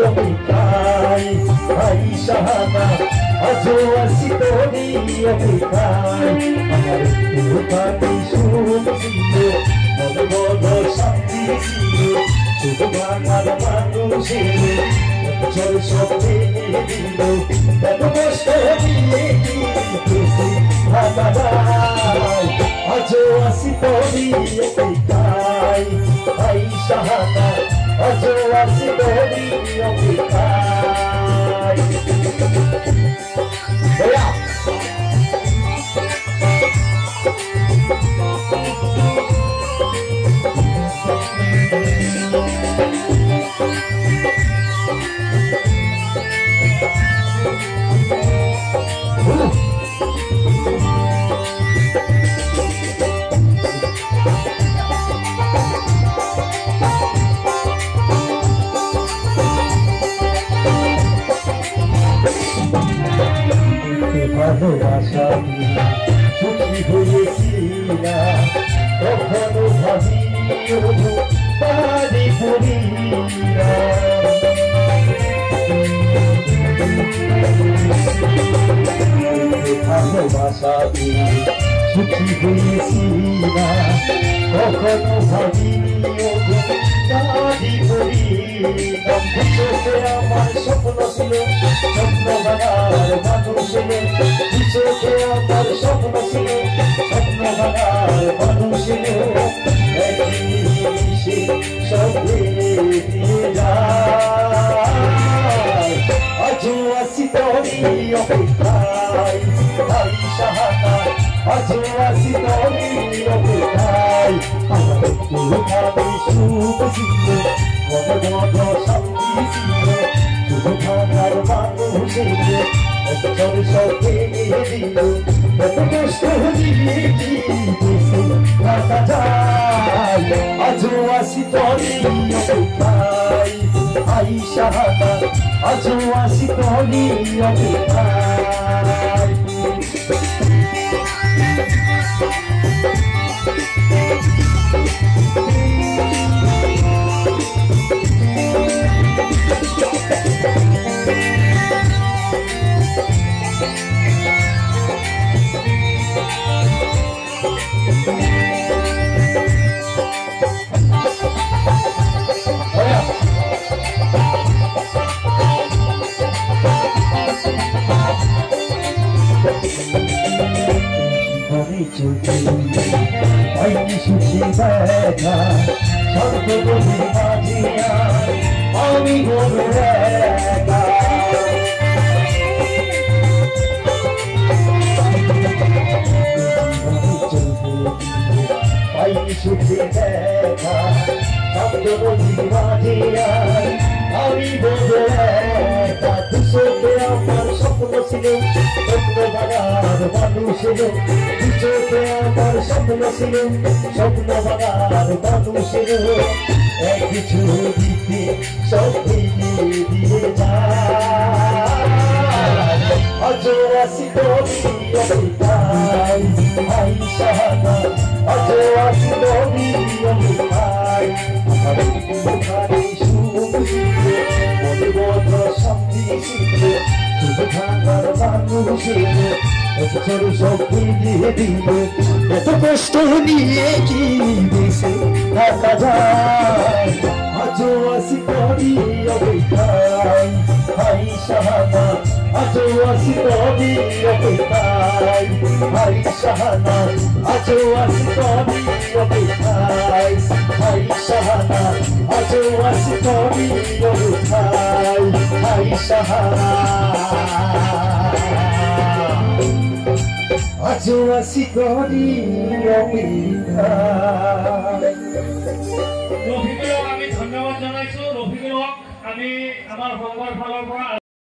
অপেক্ষায় ভাই সাহানা আজও আসি তোরই অপেক্ষায় আমার একটুখানি সুখ ছিল মন বড় শান্তি ছিল শুধু ভাঙার মানুষের চল সব ভেঙে দিল এত কষ্ট দিয়ে আজও আসি তোরই অপেক্ষায় ভাই সাহানা আজও আসি তোরই অপেক্ষায় ভালোবাসা সুখী হয়েছিলাম কখনো ভাবিনি পারি ভালোবাসা সুখী হয়েছিলাম কখনো ভাবিনি পারি আমার স্বপ্ন ছিল স্বপ্ন ভাঙার মানুষ চোখে আমার স্বপ্ন ছিল স্বপ্ন ভাঙার মানুষ সব দিয়ে যায় আজও আসি তোরই অপেক্ষায় ভাই সাহানা আজও আসি তোরই অপেক্ষায় আমার একটুখানি সুখ ছিল মন বড় শান্তি ছিল শুধু ভাঙার মানুষের চল সব ভেঙে দিল এত কষ্ট দিয়ে কি থাকা যায় আজও আসি তোরই অপেক্ষায় ভাই সাহানা আজও আসি তোরই অপেক্ষায় পাইনি সুখী দেখা সর্বদী মাঝিয়া আমি গরু একা পাইনি সুখী দেখা সর্বদী মাঝিয়া আমি গরু একা দুশোকে আমার স্বপ্ন ছিল স্বপ্ন ভাঙার মানুষ চোখে আমার স্বপ্ন ছিল স্বপ্ন ভাঙার মানুষ এক কিছু দিতে সব ভেঙে দিয়ে যায় আজও আসি তোরই অপেক্ষায় ভাই সাহানা আজও আসি তোরই অপেক্ষায় আমার একটুখানি সুখ ছিল মন বড় শান্তি ছিল শুধু ভাঙার মানুষের চল সব ভেঙে দিল এত কষ্ট নিয়ে কি দেশে থাকা যায় আজও আসি তোরই অপেক্ষায় ভাই সাহানা আজও আসি তোরই অপেক্ষায় ভাই সাহানা আজও আসি তোরই অপেক্ষায় ভাই সাহানা আজও আসি তোরই অপেক্ষায় ভাই সাহানা আজও আসি তোরই অপেক্ষায় রফিকুলক আমি ধন্যবাদ জানাইছো। ৰফিকুলক আমি আমাৰ সংঘৰ ফালৰ পৰা